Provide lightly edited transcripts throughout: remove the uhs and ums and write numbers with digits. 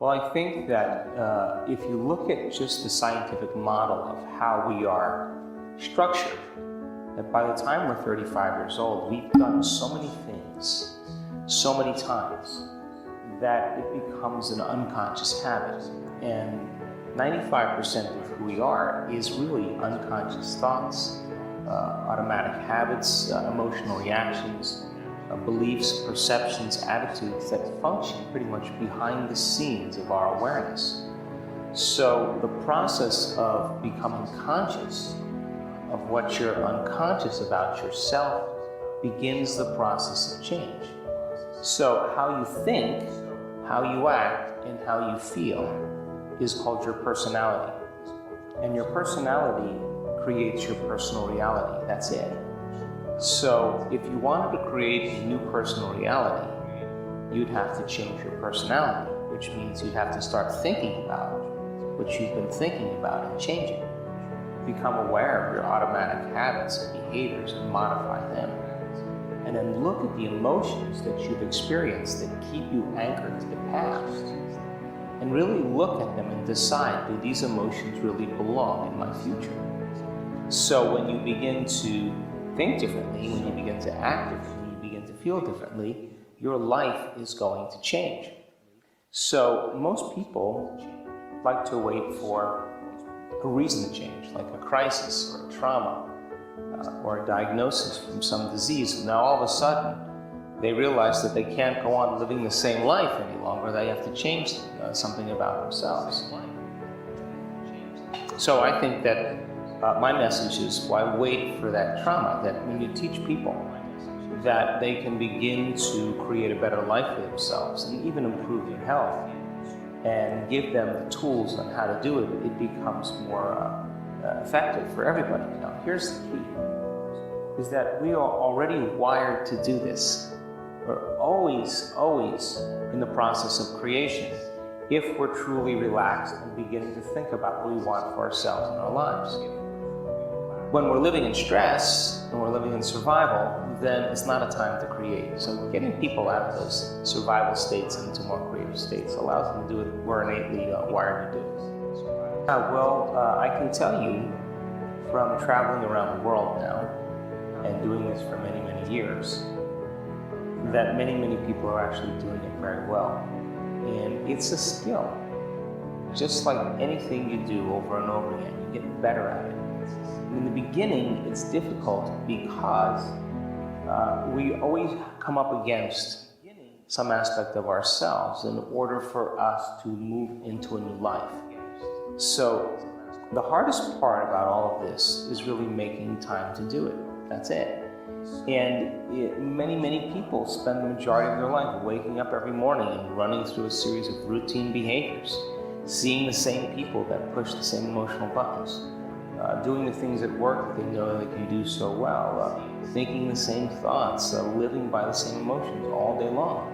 Well, I think that if you look at just the scientific model of how we are structured, that by the time we're 35 years old, we've done so many things, so many times, that it becomes an unconscious habit. And 95% of who we are is really unconscious thoughts, automatic habits, emotional reactions, beliefs, perceptions, attitudes that function pretty much behind the scenes of our awareness. So the process of becoming conscious of what you're unconscious about yourself begins the process of change. So how you think, how you act, and how you feel is called your personality. And your personality creates your personal reality. That's it. So if you wanted to create a new personal reality, you'd have to change your personality, which means you'd have to start thinking about what you've been thinking about and change it. Become aware of your automatic habits and behaviors and modify them. And then look at the emotions that you've experienced that keep you anchored to the past. And really look at them and decide, do these emotions really belong in my future? So when you begin to think differently, when you begin to act differently, when you begin to feel differently, your life is going to change. So most people like to wait for a reason to change, like a crisis or a trauma or a diagnosis from some disease. And now all of a sudden, they realize that they can't go on living the same life any longer. They have to change something about themselves. So I think that my message is, why wait for that trauma? That when you teach people that they can begin to create a better life for themselves and even improve their health and give them the tools on how to do it, it becomes more effective for everybody. Now, here's the key, is that we are already wired to do this. We're always in the process of creation if we're truly relaxed and beginning to think about what we want for ourselves in our lives. When we're living in stress and we're living in survival, then it's not a time to create. So getting people out of those survival states into more creative states allows them to do what we're innately wired to do. I can tell you from traveling around the world now and doing this for many, many years, that many, many people are actually doing it very well. And it's a skill. Just like anything you do over and over again, you get better at it. In the beginning, it's difficult because we always come up against some aspect of ourselves in order for us to move into a new life. So the hardest part about all of this is really making time to do it. That's it. And many people spend the majority of their life waking up every morning and running through a series of routine behaviors, seeing the same people that push the same emotional buttons, doing the things at work that they know they can do so well, thinking the same thoughts, living by the same emotions all day long.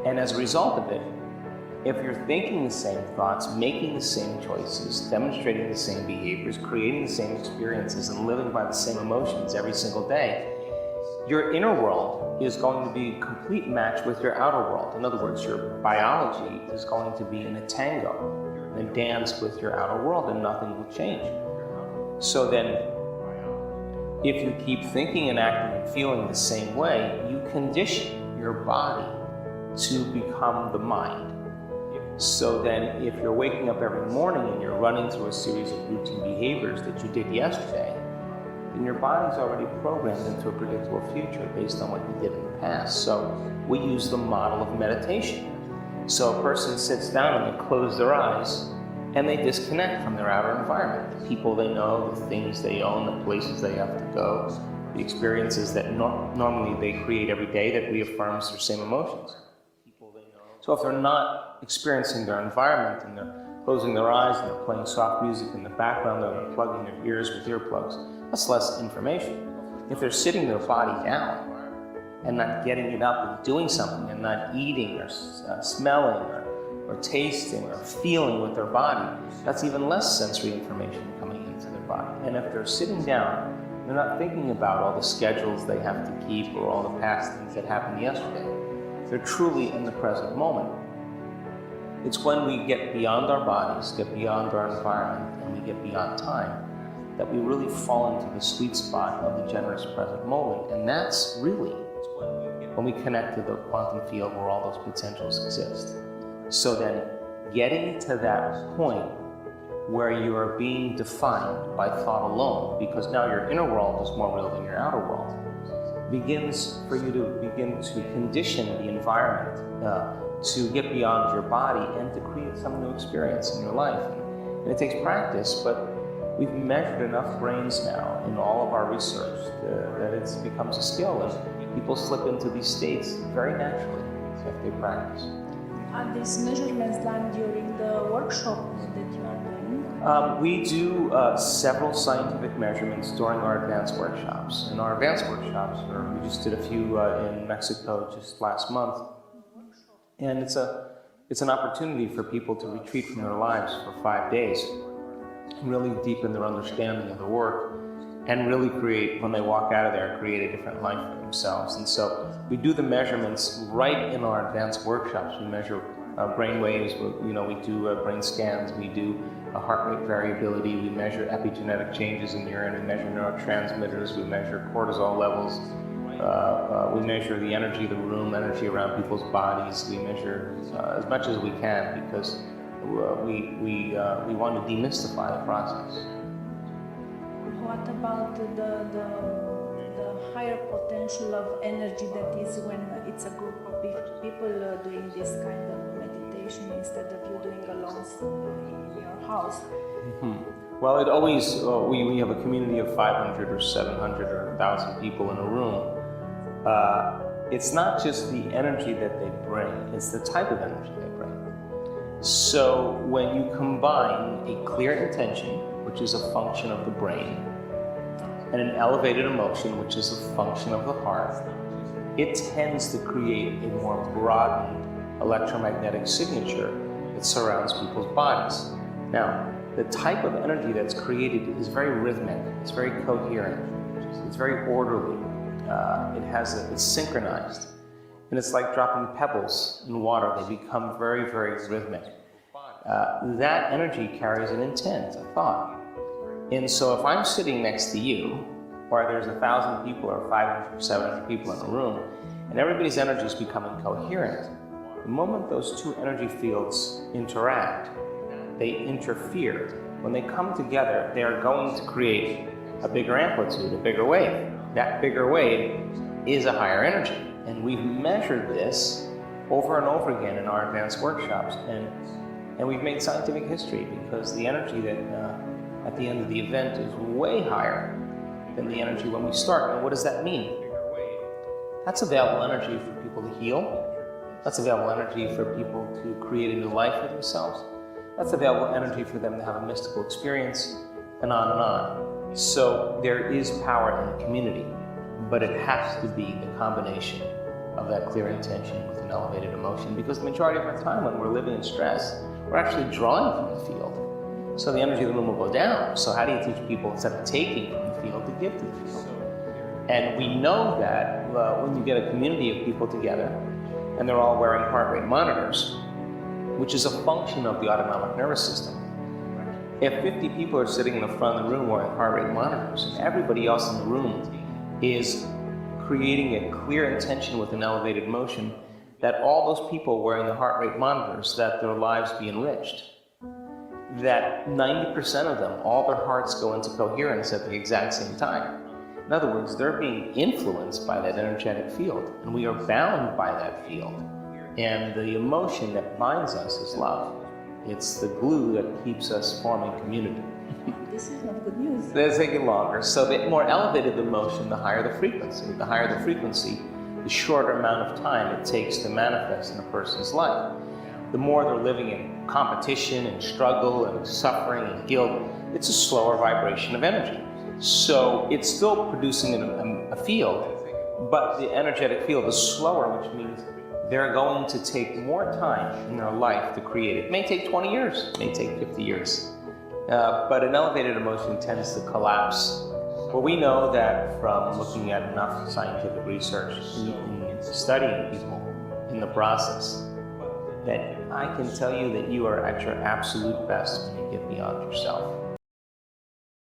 And as a result of it, if you're thinking the same thoughts, making the same choices, demonstrating the same behaviors, creating the same experiences, and living by the same emotions every single day, your inner world is going to be a complete match with your outer world. In other words, your biology is going to be in a tango, in a dance with your outer world, and nothing will change. So then, if you keep thinking and acting and feeling the same way, you condition your body to become the mind. So then, if you're waking up every morning and you're running through a series of routine behaviors that you did yesterday, then your body's already programmed into a predictable future based on what you did in the past. So we use the model of meditation. So a person sits down and they close their eyes and they disconnect from their outer environment. The people they know, the things they own, the places they have to go, the experiences that normally they create every day that reaffirms their same emotions. So if they're not experiencing their environment and they're closing their eyes and they're playing soft music in the background, or they're plugging their ears with earplugs, that's less information. If they're sitting their body down and not getting it up and doing something and not eating or smelling or tasting or feeling with their body, that's even less sensory information coming into their body. And if they're sitting down, they're not thinking about all the schedules they have to keep or all the past things that happened yesterday. They're truly in the present moment. It's when we get beyond our bodies, get beyond our environment, and we get beyond time, that we really fall into the sweet spot of the generous present moment. And that's really when we connect to the quantum field where all those potentials exist. So then getting to that point where you are being defined by thought alone, because now your inner world is more real than your outer world, begins for you to begin to condition the environment to get beyond your body and to create some new experience in your life. And it takes practice, but we've measured enough brains now in all of our research that it becomes a skill, and people slip into these states very naturally if they practice. Are these measurements done during the workshop that you are doing? We do several scientific measurements during our advanced workshops. And our advanced workshops, we just did a few in Mexico just last month. And it's an opportunity for people to retreat from their lives for 5 days, really deepen their understanding of the work, and really create, when they walk out of there, create a different life for themselves. And so we do the measurements right in our advanced workshops. We measure brain waves, we do brain scans, we do heart rate variability, we measure epigenetic changes in urine, we measure neurotransmitters, we measure cortisol levels, we measure the energy of the room, energy around people's bodies. We measure as much as we can because we want to demystify the process. What about the higher potential of energy that is when it's a group of people doing this kind of meditation instead of you doing alone in your house? Mm-hmm. Well, it always, we have a community of 500 or 700 or 1,000 people in a room. It's not just the energy that they bring, it's the type of energy they bring. So when you combine a clear intention, which is a function of the brain, and an elevated emotion, which is a function of the heart, it tends to create a more broadened electromagnetic signature that surrounds people's bodies. Now, the type of energy that's created is very rhythmic, it's very coherent, it's very orderly, it's synchronized, and it's like dropping pebbles in water. They become very, very rhythmic. That energy carries an intent, a thought. And so if I'm sitting next to you, or there's 1,000 people or 500 or 700 people in a room, and everybody's energy is becoming coherent, the moment those two energy fields interact, they interfere. When they come together, they are going to create a bigger amplitude, a bigger wave. That bigger wave is a higher energy. And we've measured this over and over again in our advanced workshops. And we've made scientific history because the energy that at the end of the event is way higher than the energy when we start. And what does that mean? That's available energy for people to heal. That's available energy for people to create a new life for themselves. That's available energy for them to have a mystical experience, and on and on. So there is power in the community, but it has to be the combination of that clear intention with an elevated emotion, because the majority of our time when we're living in stress, we're actually drawing from the field. So the energy of the room will go down. So how do you teach people, instead of taking from the field, to give to the field? And we know that when you get a community of people together, and they're all wearing heart rate monitors, which is a function of the autonomic nervous system. If 50 people are sitting in the front of the room wearing heart rate monitors, and everybody else in the room is creating a clear intention with an elevated motion, that all those people wearing the heart rate monitors, that their lives be enriched. That 90% of them, all their hearts go into coherence at the exact same time. In other words, they're being influenced by that energetic field, and we are bound by that field. And the emotion that binds us is love. It's the glue that keeps us forming community. This is not good news. Let's take it longer. So the more elevated the emotion, the higher the frequency. The higher the frequency, the shorter amount of time it takes to manifest in a person's life. The more they're living in competition and struggle and suffering and guilt, it's a slower vibration of energy. So it's still producing a field, but the energetic field is slower, which means they're going to take more time in their life to create it. It may take 20 years, it may take 50 years. But an elevated emotion tends to collapse. Well, we know that from looking at enough scientific research in studying people in the process, that I can tell you that you are at your absolute best when you get beyond yourself.